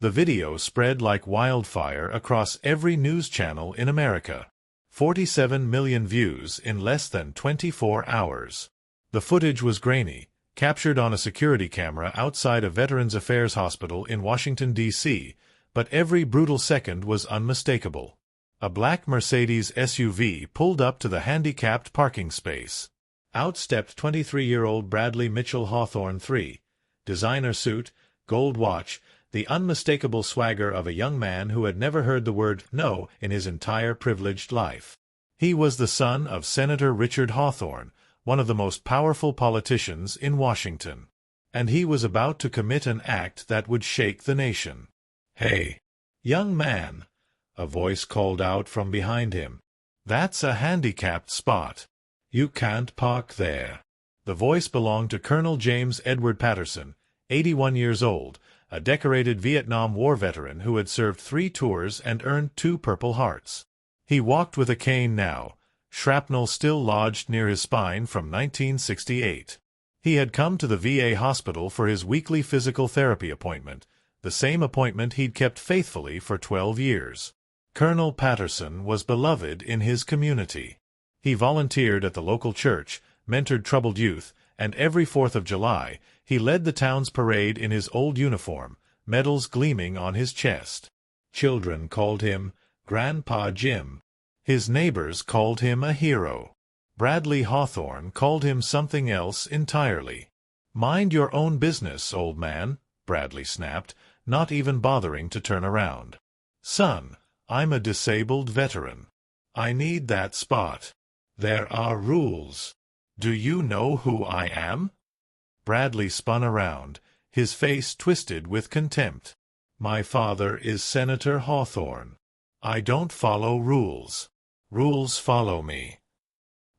The video spread like wildfire across every news channel in America. 47 million views in less than 24 hours. The footage was grainy, captured on a security camera outside a Veterans Affairs hospital in Washington, D.C., but every brutal second was unmistakable. A black Mercedes SUV pulled up to the handicapped parking space. Out stepped 23-year-old Bradley Mitchell Hawthorne III. Designer suit, gold watch, the unmistakable swagger of a young man who had never heard the word no in his entire privileged life. He was the son of Senator Richard Hawthorne, one of the most powerful politicians in Washington. And he was about to commit an act that would shake the nation. "Hey, young man," a voice called out from behind him. "That's a handicapped spot. You can't park there." The voice belonged to Colonel James Edward Patterson, 81 years old, a decorated Vietnam War veteran who had served 3 tours and earned 2 Purple Hearts. He walked with a cane now, shrapnel still lodged near his spine from 1968. He had come to the VA hospital for his weekly physical therapy appointment, the same appointment he'd kept faithfully for 12 years. Colonel Patterson was beloved in his community. He volunteered at the local church, mentored troubled youth, and every 4th of July, he led the town's parade in his old uniform, medals gleaming on his chest. Children called him Grandpa Jim. His neighbors called him a hero. Bradley Hawthorne called him something else entirely. "Mind your own business, old man," Bradley snapped, not even bothering to turn around. "Son, I'm a disabled veteran. I need that spot. There are rules. Do you know who I am?" Bradley spun around, his face twisted with contempt. "My father is Senator Hawthorne. I don't follow rules. Rules follow me."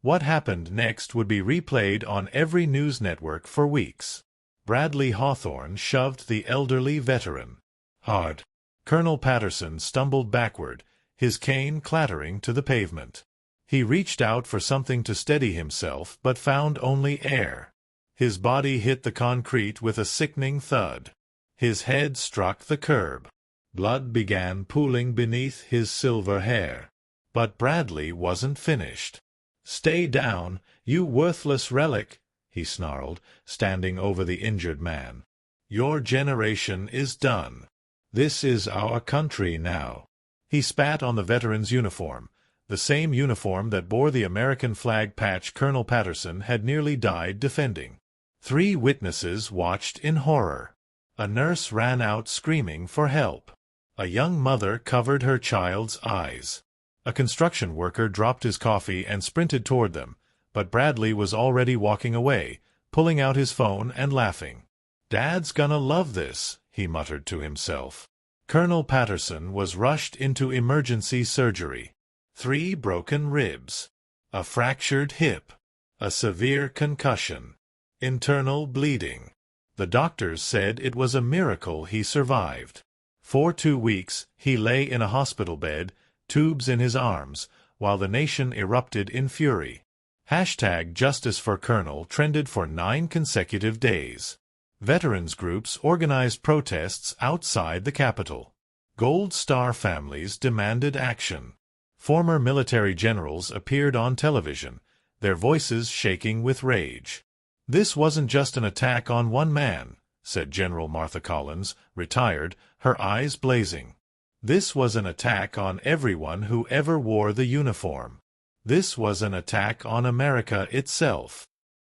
What happened next would be replayed on every news network for weeks. Bradley Hawthorne shoved the elderly veteran hard. Colonel Patterson stumbled backward, his cane clattering to the pavement. He reached out for something to steady himself, but found only air. His body hit the concrete with a sickening thud. His head struck the curb. Blood began pooling beneath his silver hair. But Bradley wasn't finished. "Stay down, you worthless relic," he snarled, standing over the injured man. "Your generation is done. This is our country now." He spat on the veteran's uniform, the same uniform that bore the American flag patch Colonel Patterson had nearly died defending. 3 witnesses watched in horror. A nurse ran out screaming for help. A young mother covered her child's eyes. A construction worker dropped his coffee and sprinted toward them, but Bradley was already walking away, pulling out his phone and laughing. "Dad's gonna love this," he muttered to himself. Colonel Patterson was rushed into emergency surgery. 3 broken ribs, a fractured hip, a severe concussion, internal bleeding. The doctors said it was a miracle he survived. For 2 weeks, he lay in a hospital bed, tubes in his arms, while the nation erupted in fury. #Justice for Colonel trended for 9 consecutive days. Veterans groups organized protests outside the Capitol. Gold Star families demanded action. Former military generals appeared on television, their voices shaking with rage. "This wasn't just an attack on one man," said General Martha Collins, retired, her eyes blazing. "This was an attack on everyone who ever wore the uniform. This was an attack on America itself."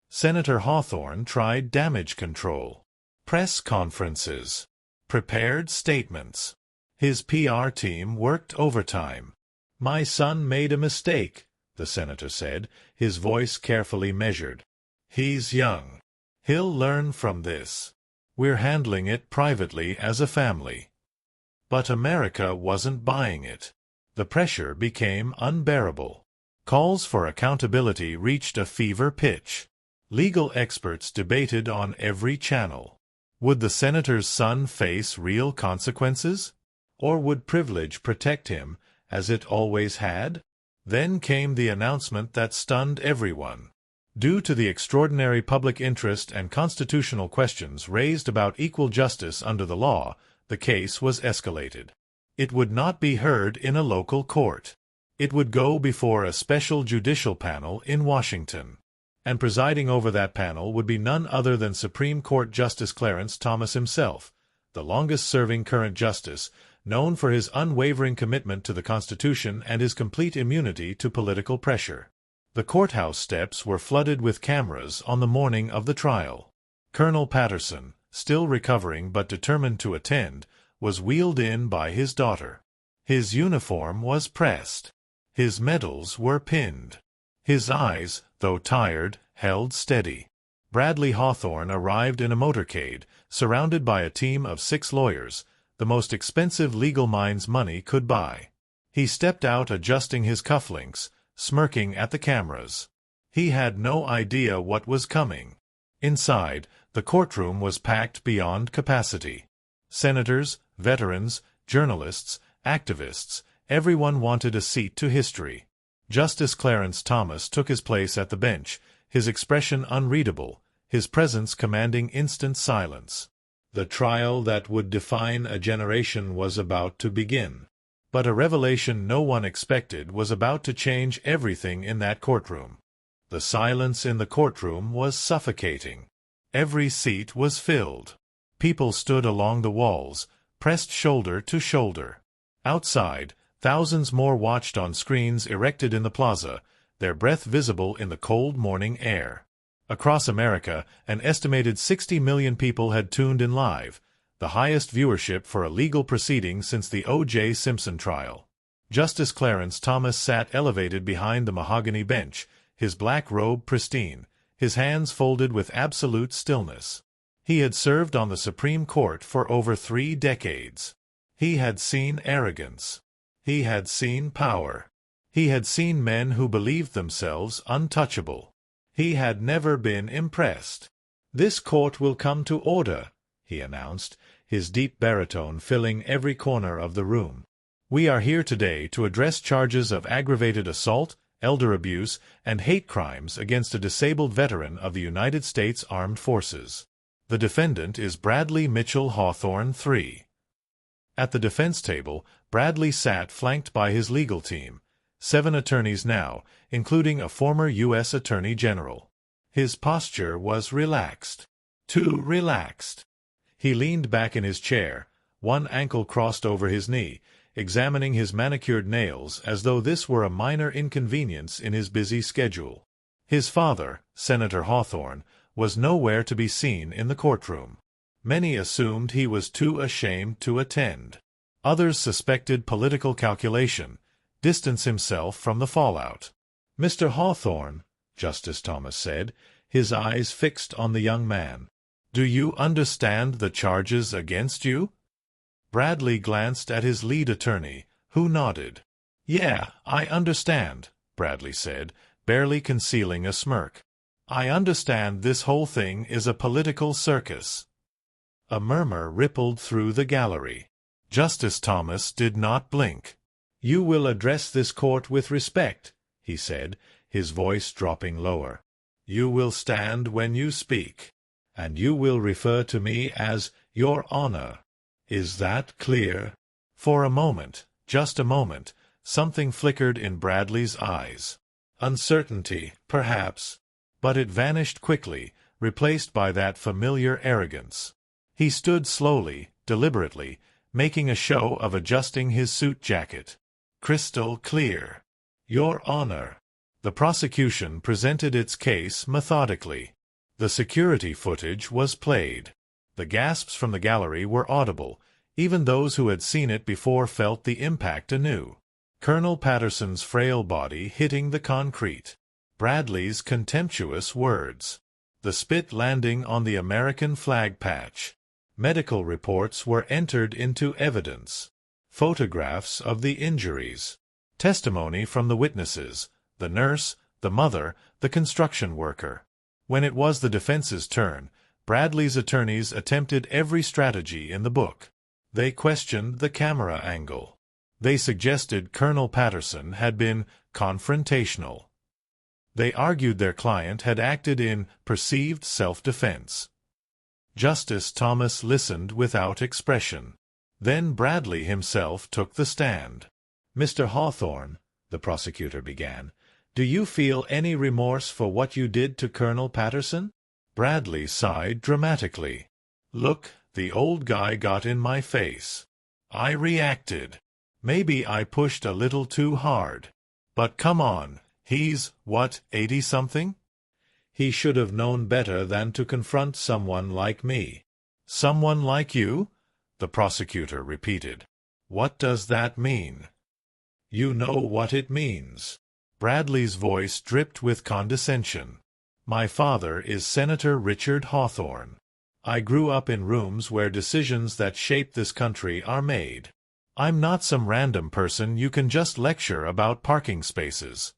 Senator Hawthorne tried damage control. Press conferences. Prepared statements. His PR team worked overtime. "My son made a mistake," the senator said, his voice carefully measured. "He's young. He'll learn from this. We're handling it privately as a family." But America wasn't buying it. The pressure became unbearable. Calls for accountability reached a fever pitch. Legal experts debated on every channel. Would the senator's son face real consequences? Or would privilege protect him, as it always had? Then came the announcement that stunned everyone. Due to the extraordinary public interest and constitutional questions raised about equal justice under the law, The case was escalated. It would not be heard in a local court. It would go before a special judicial panel in Washington. And presiding over that panel would be none other than Supreme Court Justice Clarence Thomas himself, the longest-serving current justice, known for his unwavering commitment to the Constitution and his complete immunity to political pressure. The courthouse steps were flooded with cameras on the morning of the trial. Colonel Patterson, still recovering but determined to attend, was wheeled in by his daughter. His uniform was pressed. His medals were pinned. His eyes, though tired, held steady. Bradley Hawthorne arrived in a motorcade, surrounded by a team of 6 lawyers, the most expensive legal minds money could buy. He stepped out adjusting his cufflinks, smirking at the cameras. He had no idea what was coming. Inside, the courtroom was packed beyond capacity. Senators, veterans, journalists, activists, everyone wanted a seat to history. Justice Clarence Thomas took his place at the bench, his expression unreadable, his presence commanding instant silence. The trial that would define a generation was about to begin. But a revelation no one expected was about to change everything in that courtroom. The silence in the courtroom was suffocating. Every seat was filled. People stood along the walls, pressed shoulder to shoulder. Outside, thousands more watched on screens erected in the plaza, their breath visible in the cold morning air. Across America, an estimated 60 million people had tuned in live, the highest viewership for a legal proceeding since the O.J. Simpson trial. Justice Clarence Thomas sat elevated behind the mahogany bench, his black robe pristine, his hands folded with absolute stillness. He had served on the Supreme Court for over 3 decades. He had seen arrogance. He had seen power. He had seen men who believed themselves untouchable. He had never been impressed. "This court will come to order," he announced, his deep baritone filling every corner of the room. "We are here today to address charges of aggravated assault, elder abuse, and hate crimes against a disabled veteran of the United States Armed Forces. The defendant is Bradley Mitchell Hawthorne III." At the defense table, Bradley sat flanked by his legal team, 7 attorneys now, including a former U.S. Attorney General. His posture was relaxed. Too relaxed. He leaned back in his chair, one ankle crossed over his knee, examining his manicured nails as though this were a minor inconvenience in his busy schedule. His father, Senator Hawthorne, was nowhere to be seen in the courtroom. Many assumed he was too ashamed to attend. Others suspected political calculation, distance himself from the fallout. "Mr. Hawthorne," Justice Thomas said, his eyes fixed on the young man, "do you understand the charges against you?" Bradley glanced at his lead attorney, who nodded. "Yeah, I understand," Bradley said, barely concealing a smirk. "I understand this whole thing is a political circus." A murmur rippled through the gallery. Justice Thomas did not blink. "You will address this court with respect," he said, his voice dropping lower. "You will stand when you speak, and you will refer to me as Your Honor. Is that clear?" For a moment, just a moment, something flickered in Bradley's eyes. Uncertainty, perhaps. But it vanished quickly, replaced by that familiar arrogance. He stood slowly, deliberately, making a show of adjusting his suit jacket. Crystal clear. "Your Honor." The prosecution presented its case methodically. The security footage was played. The gasps from the gallery were audible. Even those who had seen it before felt the impact anew. Colonel Patterson's frail body hitting the concrete. Bradley's contemptuous words. The spit landing on the American flag patch. Medical reports were entered into evidence. Photographs of the injuries. Testimony from the witnesses, the nurse, the mother, the construction worker. When it was the defense's turn, Bradley's attorneys attempted every strategy in the book. They questioned the camera angle. They suggested Colonel Patterson had been confrontational. They argued their client had acted in perceived self-defense. Justice Thomas listened without expression. Then Bradley himself took the stand. "Mr. Hawthorne," the prosecutor began, "do you feel any remorse for what you did to Colonel Patterson?" Bradley sighed dramatically. "Look, the old guy got in my face. I reacted. Maybe I pushed a little too hard. But come on, he's, what, 80-something? He should have known better than to confront someone like me." "Someone like you?" the prosecutor repeated. "What does that mean?" "You know what it means." Bradley's voice dripped with condescension. "My father is Senator Richard Hawthorne. I grew up in rooms where decisions that shape this country are made. I'm not some random person you can just lecture about parking spaces."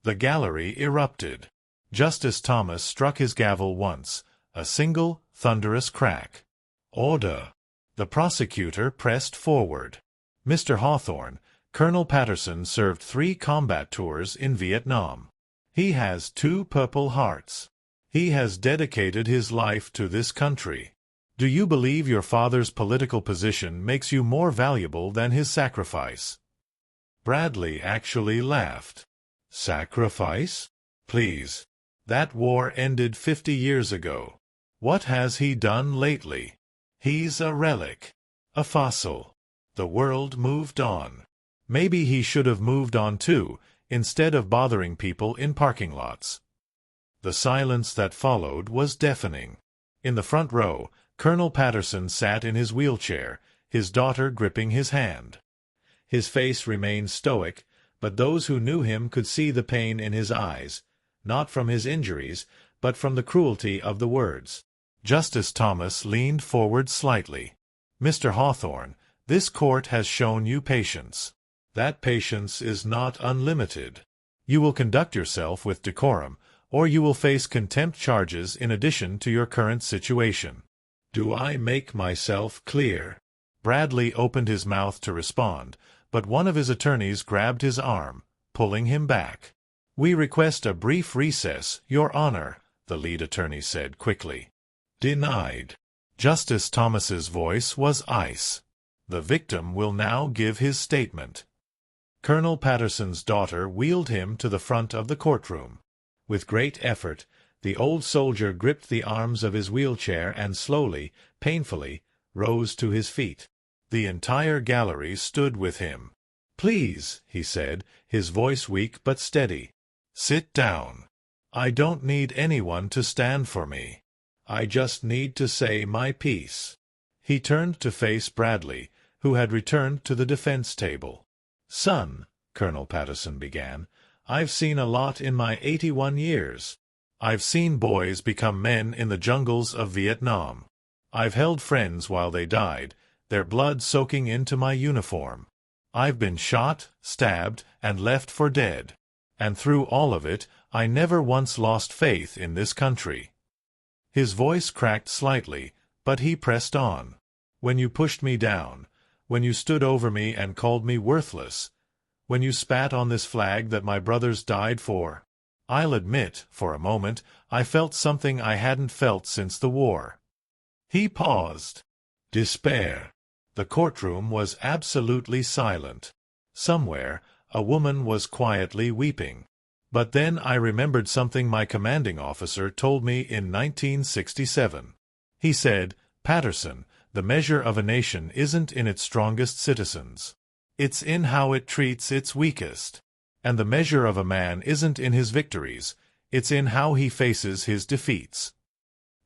The gallery erupted. Justice Thomas struck his gavel once, a single, thunderous crack. "Order." The prosecutor pressed forward. "Mr. Hawthorne, Colonel Patterson served 3 combat tours in Vietnam. He has 2 Purple Hearts. He has dedicated his life to this country. Do you believe your father's political position makes you more valuable than his sacrifice?" Bradley actually laughed. "Sacrifice? Please. That war ended 50 years ago. What has he done lately? He's a relic. A fossil. The world moved on. Maybe he should have moved on too, instead of bothering people in parking lots." The silence that followed was deafening. In the front row, Colonel Patterson sat in his wheelchair, his daughter gripping his hand. His face remained stoic, but those who knew him could see the pain in his eyes, not from his injuries, but from the cruelty of the words. Justice Thomas leaned forward slightly. "Mr. Hawthorne, this court has shown you patience. That patience is not unlimited. You will conduct yourself with decorum, or you will face contempt charges in addition to your current situation." "Do I make myself clear?" Bradley opened his mouth to respond, but one of his attorneys grabbed his arm, pulling him back. "We request a brief recess, Your Honor," the lead attorney said quickly. "Denied." Justice Thomas's voice was ice. "The victim will now give his statement." Colonel Patterson's daughter wheeled him to the front of the courtroom. With great effort, the old soldier gripped the arms of his wheelchair and slowly, painfully, rose to his feet. The entire gallery stood with him. "Please," he said, his voice weak but steady. "Sit down. I don't need anyone to stand for me. I just need to say my piece." He turned to face Bradley, who had returned to the defense table. "Son," Colonel Patterson began, "I've seen a lot in my 81 years. I've seen boys become men in the jungles of Vietnam. I've held friends while they died, their blood soaking into my uniform. I've been shot, stabbed, and left for dead. And through all of it, I never once lost faith in this country." His voice cracked slightly, but he pressed on. "When you pushed me down, when you stood over me and called me worthless, when you spat on this flag that my brothers died for, I'll admit, for a moment, I felt something I hadn't felt since the war." He paused. Despair. The courtroom was absolutely silent. Somewhere, a woman was quietly weeping. "But then I remembered something my commanding officer told me in 1967. He said, 'Patterson, the measure of a nation isn't in its strongest citizens. It's in how it treats its weakest. And the measure of a man isn't in his victories, it's in how he faces his defeats.'"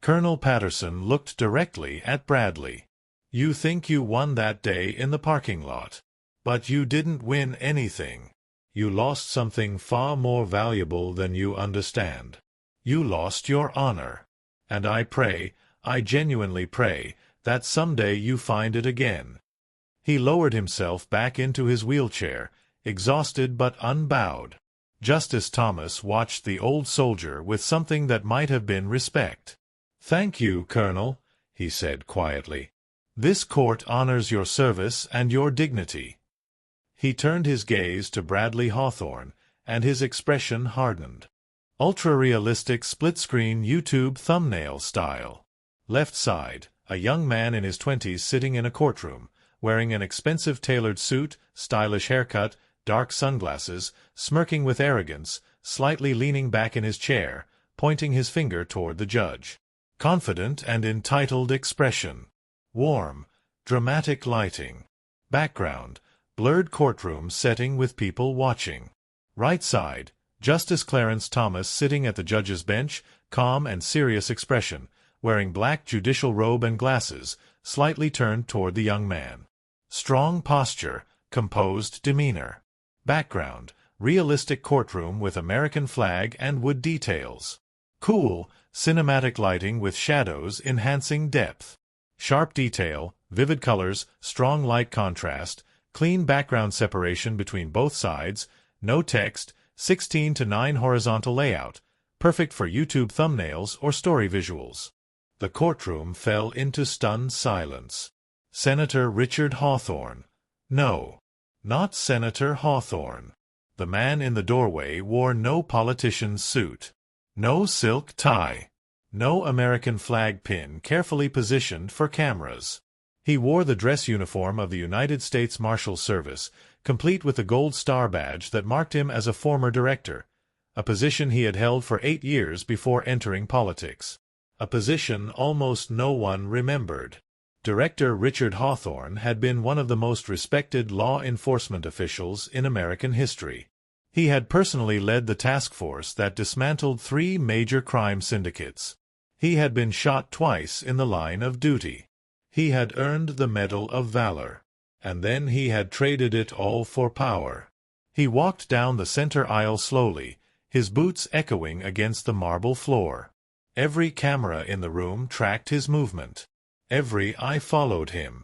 Colonel Patterson looked directly at Bradley. "You think you won that day in the parking lot. But you didn't win anything. You lost something far more valuable than you understand. You lost your honor. And I pray, I genuinely pray, that someday you find it again." He lowered himself back into his wheelchair, exhausted but unbowed. Justice Thomas watched the old soldier with something that might have been respect. "Thank you, Colonel," he said quietly. "This court honors your service and your dignity." He turned his gaze to Bradley Hawthorne, and his expression hardened. Ultra-realistic split-screen YouTube thumbnail style. Left side, a young man in his 20s sitting in a courtroom, wearing an expensive tailored suit, stylish haircut, dark sunglasses, smirking with arrogance, slightly leaning back in his chair, pointing his finger toward the judge. Confident and entitled expression. Warm, dramatic lighting. Background, blurred courtroom setting with people watching. Right side, Justice Clarence Thomas sitting at the judge's bench, calm and serious expression, wearing black judicial robe and glasses, slightly turned toward the young man. Strong posture, composed demeanor. Background, realistic courtroom with American flag and wood details. Cool, cinematic lighting with shadows enhancing depth. Sharp detail, vivid colors, strong light contrast, clean background separation between both sides, no text, 16:9 horizontal layout, perfect for YouTube thumbnails or story visuals. The courtroom fell into stunned silence. Senator Richard Hawthorne. No, not Senator Hawthorne. The man in the doorway wore no politician's suit. No silk tie. No American flag pin carefully positioned for cameras. He wore the dress uniform of the United States Marshal Service, complete with the gold star badge that marked him as a former director, a position he had held for 8 years before entering politics. A position almost no one remembered. Director Richard Hawthorne had been one of the most respected law enforcement officials in American history. He had personally led the task force that dismantled 3 major crime syndicates. He had been shot twice in the line of duty. He had earned the Medal of Valor. And then he had traded it all for power. He walked down the center aisle slowly, his boots echoing against the marble floor. Every camera in the room tracked his movement. Every eye followed him.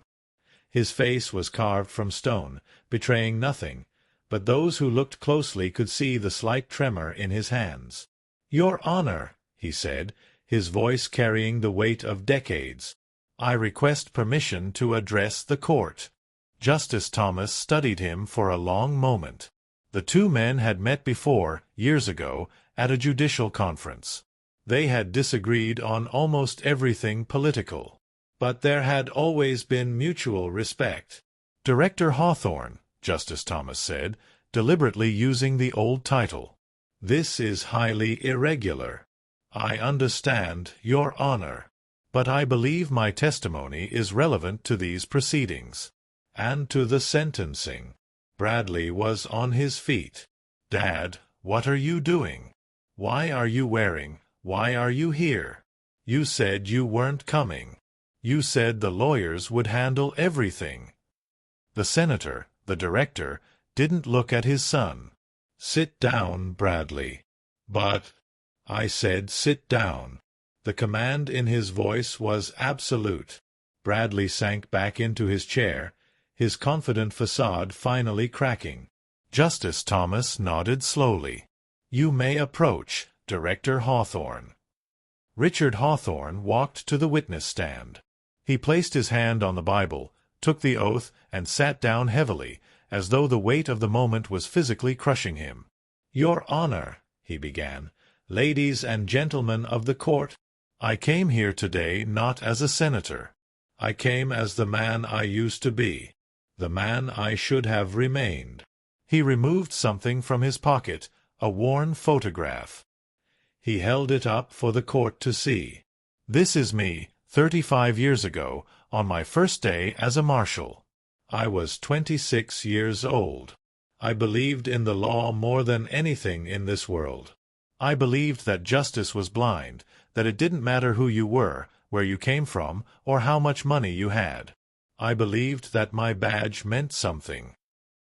His face was carved from stone, betraying nothing, but those who looked closely could see the slight tremor in his hands. "Your Honor," he said, his voice carrying the weight of decades, "I request permission to address the court." Justice Thomas studied him for a long moment. The two men had met before, years ago, at a judicial conference. They had disagreed on almost everything political. But there had always been mutual respect. "Director Hawthorne," Justice Thomas said, deliberately using the old title. "This is highly irregular. I understand, Your Honor. But I believe my testimony is relevant to these proceedings. And to the sentencing." Bradley was on his feet. "Dad, what are you doing? Why are you here? You said you weren't coming. You said the lawyers would handle everything." The senator, the director, didn't look at his son. "Sit down, Bradley." "But—" "I said sit down." The command in his voice was absolute. Bradley sank back into his chair, his confident facade finally cracking. Justice Thomas nodded slowly. "You may approach, Director Hawthorne." Richard Hawthorne walked to the witness stand. He placed his hand on the Bible, took the oath, and sat down heavily, as though the weight of the moment was physically crushing him. "Your Honor," he began, "ladies and gentlemen of the court, I came here today not as a senator. I came as the man I used to be, the man I should have remained." He removed something from his pocket, a worn photograph. He held it up for the court to see. "This is me, 35 years ago, on my first day as a marshal. I was 26 years old. I believed in the law more than anything in this world. I believed that justice was blind, that it didn't matter who you were, where you came from, or how much money you had. I believed that my badge meant something."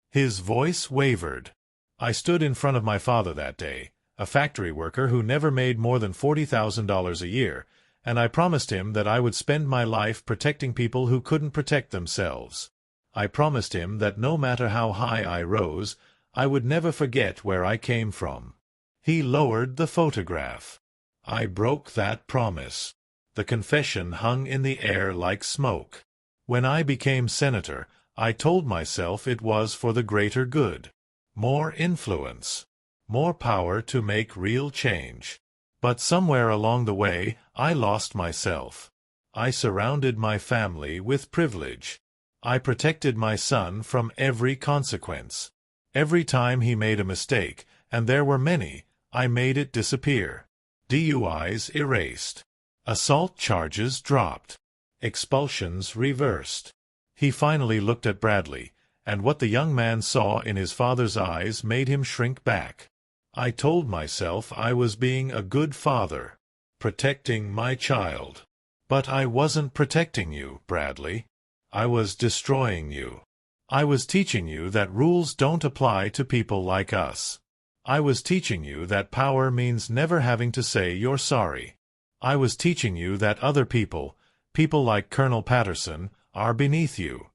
His voice wavered. "I stood in front of my father that day, a factory worker who never made more than $40,000 a year, and I promised him that I would spend my life protecting people who couldn't protect themselves. I promised him that no matter how high I rose, I would never forget where I came from." He lowered the photograph. "I broke that promise." The confession hung in the air like smoke. "When I became senator, I told myself it was for the greater good. More influence. More power to make real change. But somewhere along the way, I lost myself. I surrounded my family with privilege. I protected my son from every consequence. Every time he made a mistake, and there were many, I made it disappear. DUIs erased. Assault charges dropped. Expulsions reversed. He finally looked at Bradley, and what the young man saw in his father's eyes made him shrink back. I told myself I was being a good father, protecting my child. But I wasn't protecting you, Bradley. I was destroying you. I was teaching you that rules don't apply to people like us. I was teaching you that power means never having to say you're sorry. I was teaching you that other people, people like Colonel Patterson, are beneath you.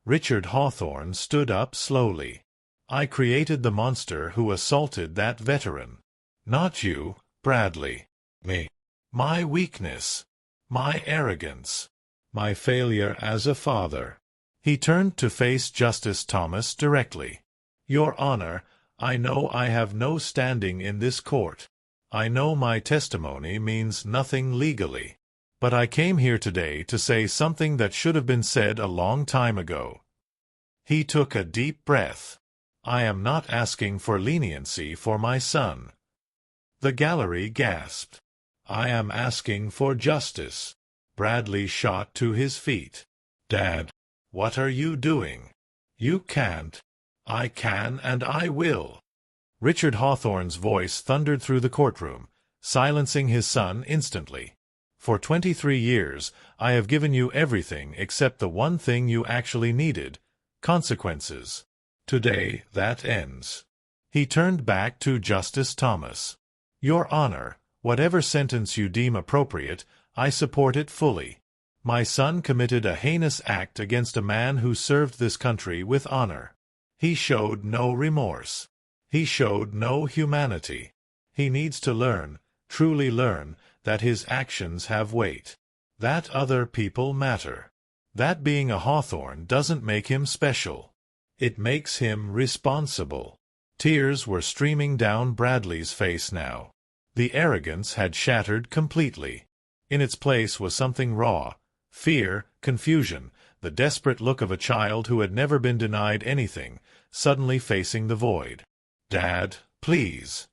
Richard Hawthorne stood up slowly. I created the monster who assaulted that veteran. Not you, Bradley. Me. My weakness. My arrogance. My failure as a father. He turned to face Justice Thomas directly. Your Honor, I know I have no standing in this court. I know my testimony means nothing legally. But I came here today to say something that should have been said a long time ago. He took a deep breath. I am not asking for leniency for my son. The gallery gasped. I am asking for justice. Bradley shot to his feet. Dad, what are you doing? You can't. I can and I will. Richard Hawthorne's voice thundered through the courtroom, silencing his son instantly. For 23 years, I have given you everything except the one thing you actually needed, consequences. Today, that ends. He turned back to Justice Thomas. Your Honor, whatever sentence you deem appropriate, I support it fully. My son committed a heinous act against a man who served this country with honor. He showed no remorse. He showed no humanity. He needs to learn, truly learn, that his actions have weight. That other people matter. That being a Hawthorne doesn't make him special. It makes him responsible. Tears were streaming down Bradley's face now. The arrogance had shattered completely. In its place was something raw, fear, confusion, the desperate look of a child who had never been denied anything, suddenly facing the void. Dad, please.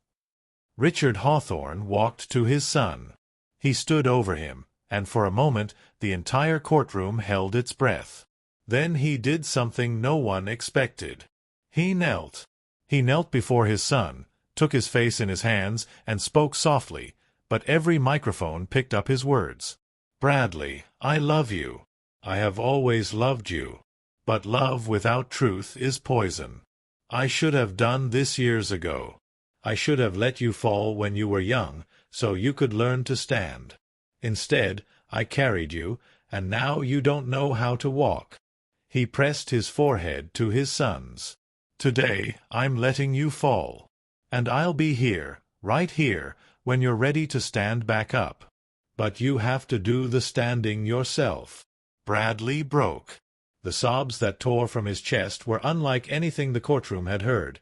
Richard Hawthorne walked to his son. He stood over him, and for a moment the entire courtroom held its breath. Then he did something no one expected. He knelt. He knelt before his son, took his face in his hands, and spoke softly, but every microphone picked up his words. Bradley, I love you. I have always loved you. But love without truth is poison. I should have done this years ago. I should have let you fall when you were young, so you could learn to stand. Instead, I carried you, and now you don't know how to walk. He pressed his forehead to his son's. Today, I'm letting you fall. And I'll be here, right here, when you're ready to stand back up. But you have to do the standing yourself. Bradley broke. The sobs that tore from his chest were unlike anything the courtroom had heard.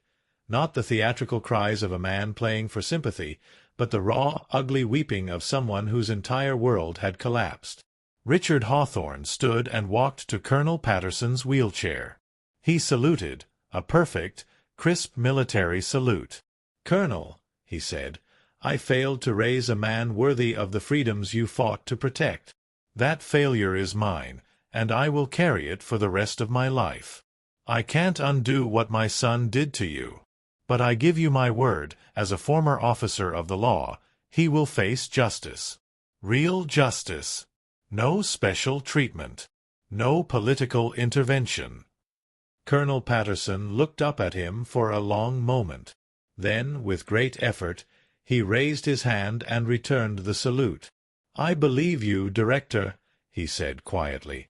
Not the theatrical cries of a man playing for sympathy, but the raw, ugly weeping of someone whose entire world had collapsed. Richard Hawthorne stood and walked to Colonel Patterson's wheelchair. He saluted, a perfect, crisp military salute. Colonel, he said, I failed to raise a man worthy of the freedoms you fought to protect. That failure is mine, and I will carry it for the rest of my life. I can't undo what my son did to you. But I give you my word, as a former officer of the law, he will face justice. Real justice. No special treatment. No political intervention. Colonel Patterson looked up at him for a long moment. Then, with great effort, he raised his hand and returned the salute. I believe you, Director, he said quietly.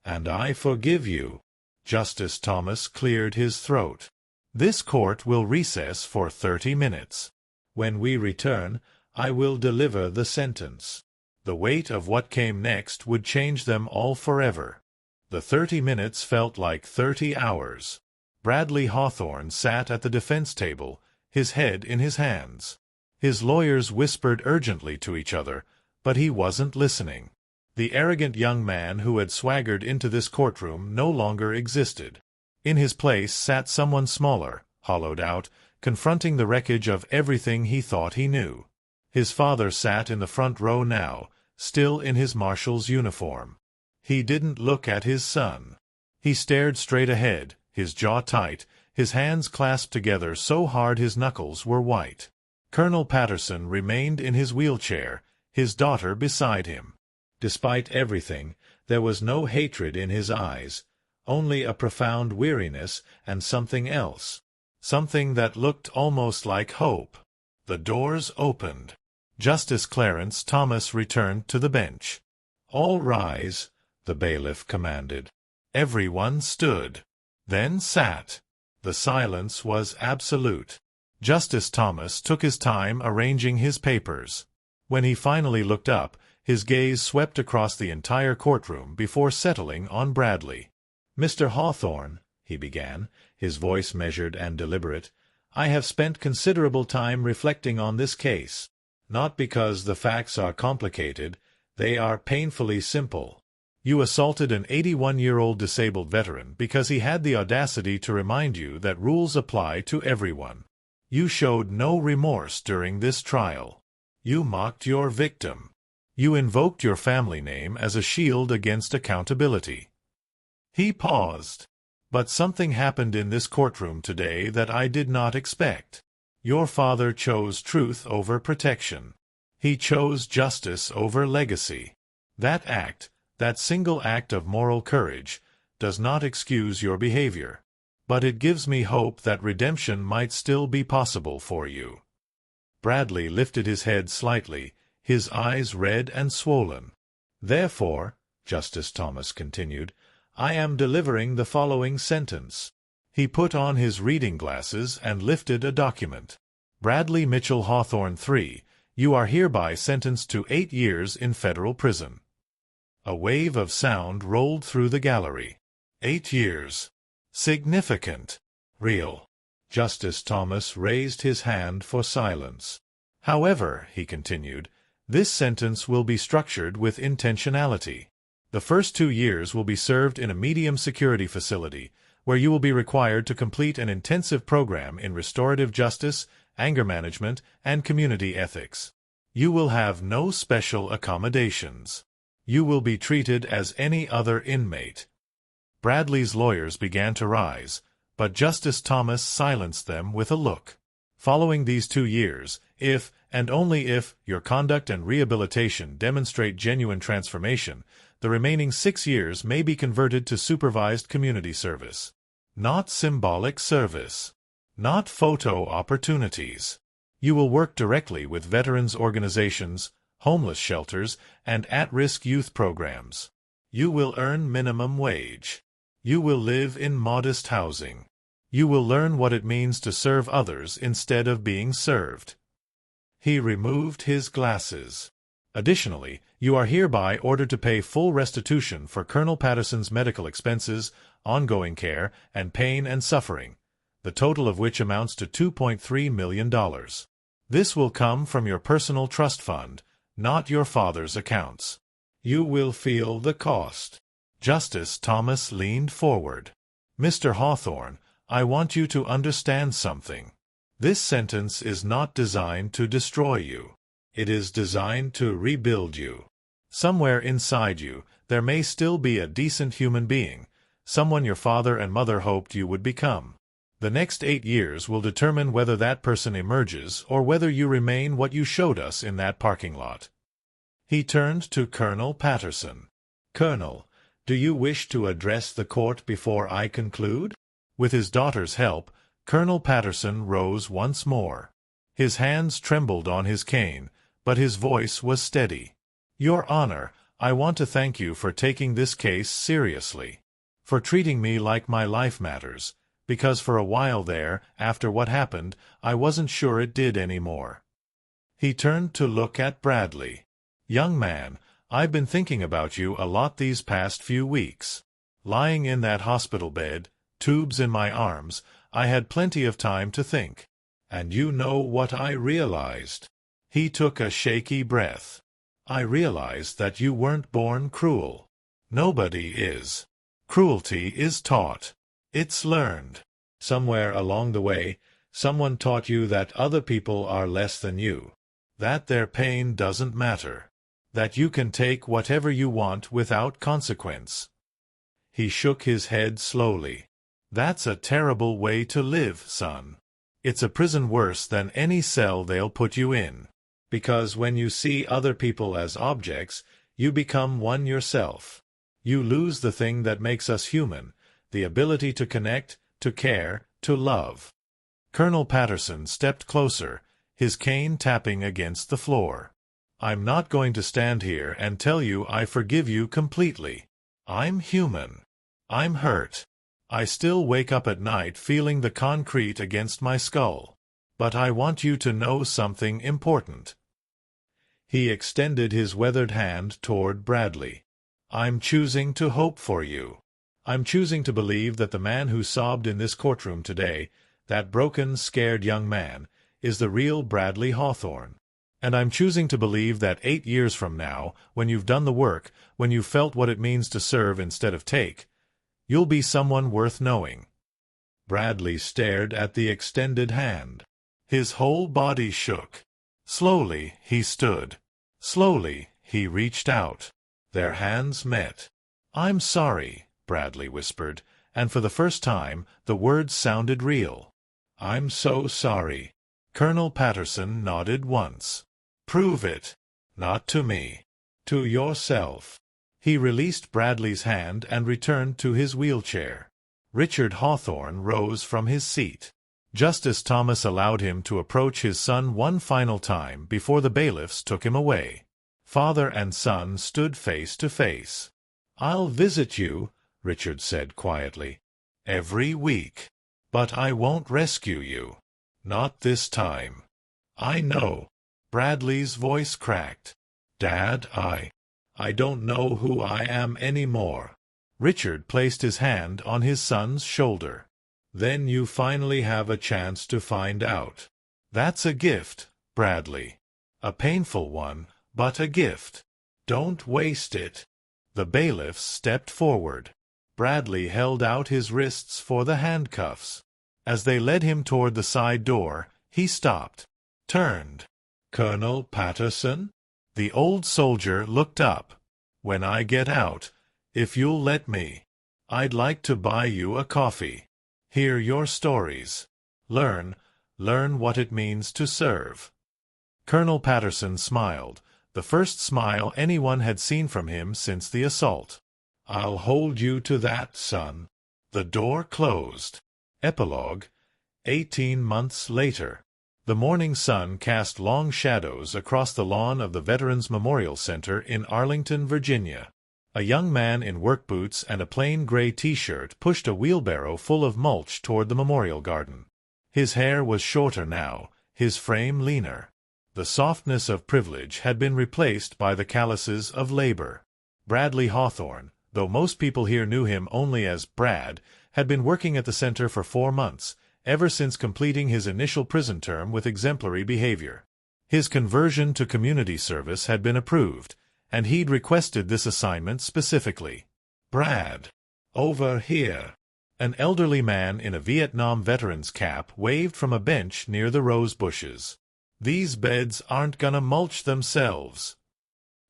And I forgive you. Justice Thomas cleared his throat. This court will recess for 30 minutes. When we return, I will deliver the sentence. The weight of what came next would change them all forever. The 30 minutes felt like 30 hours. Bradley Hawthorne sat at the defense table, his head in his hands. His lawyers whispered urgently to each other, but he wasn't listening. The arrogant young man who had swaggered into this courtroom no longer existed. In his place sat someone smaller, hollowed out, confronting the wreckage of everything he thought he knew. His father sat in the front row now, still in his marshal's uniform. He didn't look at his son. He stared straight ahead, his jaw tight, his hands clasped together so hard his knuckles were white. Colonel Patterson remained in his wheelchair, his daughter beside him. Despite everything, there was no hatred in his eyes, only a profound weariness and something else, something that looked almost like hope. The doors opened. Justice Clarence Thomas returned to the bench. "All rise," the bailiff commanded. Everyone stood, then sat. The silence was absolute. Justice Thomas took his time arranging his papers. When he finally looked up, his gaze swept across the entire courtroom before settling on Bradley. "Mr. Hawthorne," he began, his voice measured and deliberate, "I have spent considerable time reflecting on this case. Not because the facts are complicated, they are painfully simple. You assaulted an 81-year-old disabled veteran because he had the audacity to remind you that rules apply to everyone. You showed no remorse during this trial. You mocked your victim. You invoked your family name as a shield against accountability." He paused. "But something happened in this courtroom today that I did not expect. Your father chose truth over protection. He chose justice over legacy. That act, that single act of moral courage, does not excuse your behavior. But it gives me hope that redemption might still be possible for you." Bradley lifted his head slightly, his eyes red and swollen. "Therefore," Justice Thomas continued, "I am delivering the following sentence." He put on his reading glasses and lifted a document. "Bradley Mitchell Hawthorne III, you are hereby sentenced to 8 years in federal prison." A wave of sound rolled through the gallery. 8 years. Significant. Real. Justice Thomas raised his hand for silence. "However," he continued, "this sentence will be structured with intentionality. The first 2 years will be served in a medium-security facility, where you will be required to complete an intensive program in restorative justice, anger management, and community ethics. You will have no special accommodations. You will be treated as any other inmate." Bradley's lawyers began to rise, but Justice Thomas silenced them with a look. "Following these 2 years, if, and only if, your conduct and rehabilitation demonstrate genuine transformation, the remaining 6 years may be converted to supervised community service. Not symbolic service. Not photo opportunities. You will work directly with veterans organizations, homeless shelters, and at-risk youth programs. You will earn minimum wage. You will live in modest housing. You will learn what it means to serve others instead of being served." He removed his glasses. "Additionally, you are hereby ordered to pay full restitution for Colonel Patterson's medical expenses, ongoing care, and pain and suffering, the total of which amounts to $2.3 million. This will come from your personal trust fund, not your father's accounts. You will feel the cost." Justice Thomas leaned forward. "Mr. Hawthorne, I want you to understand something. This sentence is not designed to destroy you. It is designed to rebuild you. Somewhere inside you, there may still be a decent human being, someone your father and mother hoped you would become. The next 8 years will determine whether that person emerges or whether you remain what you showed us in that parking lot." He turned to Colonel Patterson. "Colonel, do you wish to address the court before I conclude?" With his daughter's help, Colonel Patterson rose once more. His hands trembled on his cane, but his voice was steady. "Your Honor, I want to thank you for taking this case seriously, for treating me like my life matters, because for a while there, after what happened, I wasn't sure it did anymore." He turned to look at Bradley. "Young man, I've been thinking about you a lot these past few weeks. Lying in that hospital bed, tubes in my arms, I had plenty of time to think. And you know what I realized?" He took a shaky breath. I realized that you weren't born cruel. Nobody is. Cruelty is taught. It's learned. Somewhere along the way, someone taught you that other people are less than you, that their pain doesn't matter, that you can take whatever you want without consequence. He shook his head slowly. That's a terrible way to live, son. It's a prison worse than any cell they'll put you in. Because when you see other people as objects, you become one yourself. You lose the thing that makes us human, the ability to connect, to care, to love. Colonel Patterson stepped closer, his cane tapping against the floor. I'm not going to stand here and tell you I forgive you completely. I'm human. I'm hurt. I still wake up at night feeling the concrete against my skull. But I want you to know something important. He extended his weathered hand toward Bradley. I'm choosing to hope for you. I'm choosing to believe that the man who sobbed in this courtroom today, that broken, scared young man, is the real Bradley Hawthorne. And I'm choosing to believe that 8 years from now, when you've done the work, when you've felt what it means to serve instead of take, you'll be someone worth knowing. Bradley stared at the extended hand. His whole body shook. Slowly, he stood. Slowly, he reached out. Their hands met. I'm sorry, Bradley whispered, and for the first time, the words sounded real. I'm so sorry. Colonel Patterson nodded once. Prove it. Not to me. To yourself. He released Bradley's hand and returned to his wheelchair. Richard Hawthorne rose from his seat. Justice Thomas allowed him to approach his son one final time before the bailiffs took him away. Father and son stood face to face. I'll visit you, Richard said quietly, every week. But I won't rescue you. Not this time. I know. Bradley's voice cracked. Dad, I don't know who I am anymore. Richard placed his hand on his son's shoulder. Then you finally have a chance to find out. That's a gift, Bradley. A painful one, but a gift. Don't waste it. The bailiffs stepped forward. Bradley held out his wrists for the handcuffs. As they led him toward the side door, he stopped, turned. Colonel Patterson? The old soldier looked up. When I get out, if you'll let me, I'd like to buy you a coffee. Hear your stories. Learn what it means to serve. Colonel Patterson smiled, the first smile anyone had seen from him since the assault. I'll hold you to that, son. The door closed. Epilogue, 18 months later. The morning sun cast long shadows across the lawn of the Veterans Memorial Center in Arlington, Virginia. A young man in work boots and a plain gray T-shirt pushed a wheelbarrow full of mulch toward the memorial garden. His hair was shorter now, his frame leaner. The softness of privilege had been replaced by the calluses of labor. Bradley Hawthorne, though most people here knew him only as Brad, had been working at the center for 4 months, ever since completing his initial prison term with exemplary behavior. His conversion to community service had been approved, and he'd requested this assignment specifically. Brad, over here. An elderly man in a Vietnam veteran's cap waved from a bench near the rose bushes. These beds aren't gonna mulch themselves.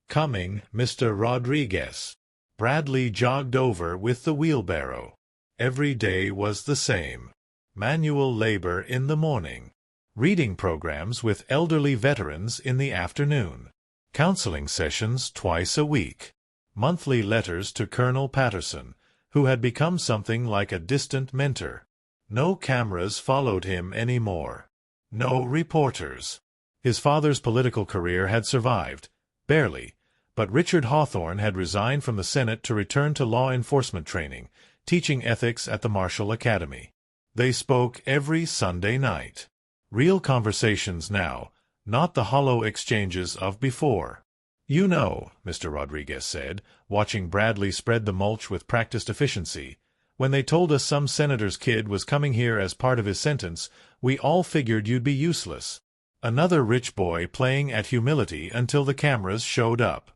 Coming, Mr. Rodriguez. Bradley jogged over with the wheelbarrow. Every day was the same. Manual labor in the morning. Reading programs with elderly veterans in the afternoon. Counseling sessions twice a week. Monthly letters to Colonel Patterson, who had become something like a distant mentor. No cameras followed him anymore. No reporters. His father's political career had survived, barely, but Richard Hawthorne had resigned from the Senate to return to law enforcement training, teaching ethics at the Marshall Academy. They spoke every Sunday night. Real conversations now, not the hollow exchanges of before. You know, Mr. Rodriguez said, watching Bradley spread the mulch with practiced efficiency, when they told us some senator's kid was coming here as part of his sentence, we all figured you'd be useless. Another rich boy playing at humility until the cameras showed up.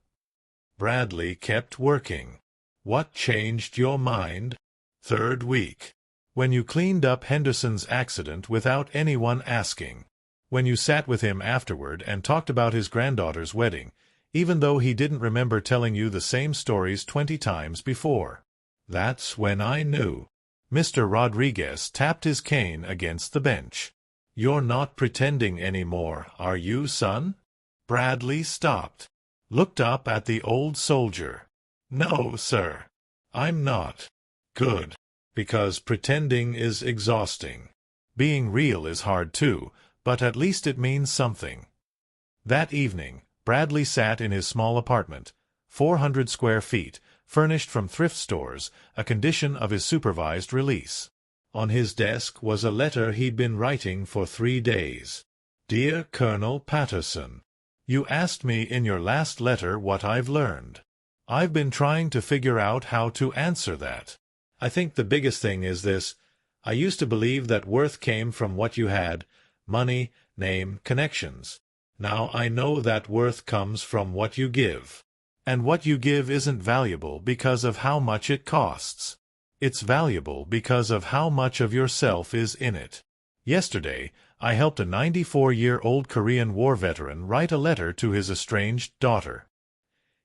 Bradley kept working. What changed your mind? Third week. When you cleaned up Henderson's accident without anyone asking. When you sat with him afterward and talked about his granddaughter's wedding, even though he didn't remember telling you the same stories 20 times before. That's when I knew. Mr. Rodriguez tapped his cane against the bench. You're not pretending anymore, are you, son? Bradley stopped. Looked up at the old soldier. No, sir. I'm not. Good. Because pretending is exhausting. Being real is hard too, but at least it means something. That evening, Bradley sat in his small apartment, 400 square feet, furnished from thrift stores, a condition of his supervised release. On his desk was a letter he'd been writing for 3 days. Dear Colonel Patterson, you asked me in your last letter what I've learned. I've been trying to figure out how to answer that. I think the biggest thing is this. I used to believe that worth came from what you had, money, name, connections. Now I know that worth comes from what you give. And what you give isn't valuable because of how much it costs. It's valuable because of how much of yourself is in it. Yesterday, I helped a 94-year-old Korean War veteran write a letter to his estranged daughter.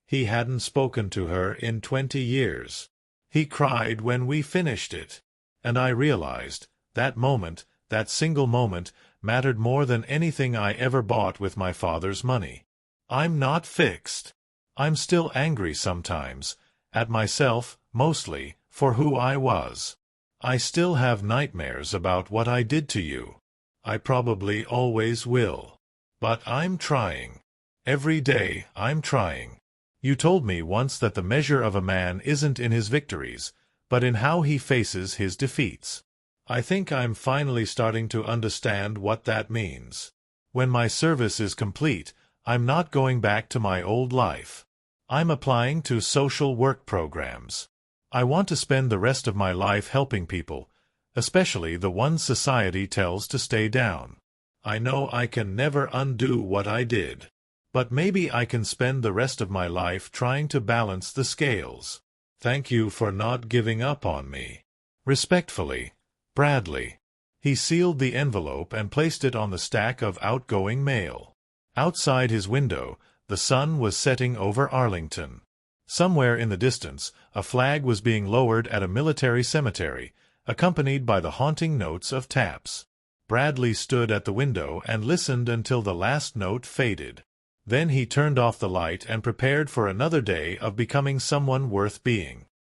He hadn't spoken to her in 20 years. He cried when we finished it. And I realized, that moment, that single moment, mattered more than anything I ever bought with my father's money. I'm not fixed. I'm still angry sometimes, at myself, mostly, for who I was. I still have nightmares about what I did to you. I probably always will. But I'm trying. Every day, I'm trying. You told me once that the measure of a man isn't in his victories, but in how he faces his defeats. I think I'm finally starting to understand what that means. When my service is complete, I'm not going back to my old life. I'm applying to social work programs. I want to spend the rest of my life helping people, especially the ones society tells to stay down. I know I can never undo what I did. But maybe I can spend the rest of my life trying to balance the scales. Thank you for not giving up on me. Respectfully, Bradley. He sealed the envelope and placed it on the stack of outgoing mail. Outside his window, the sun was setting over Arlington. Somewhere in the distance, a flag was being lowered at a military cemetery, accompanied by the haunting notes of taps. Bradley stood at the window and listened until the last note faded. Then he turned off the light and prepared for another day of becoming someone worth being.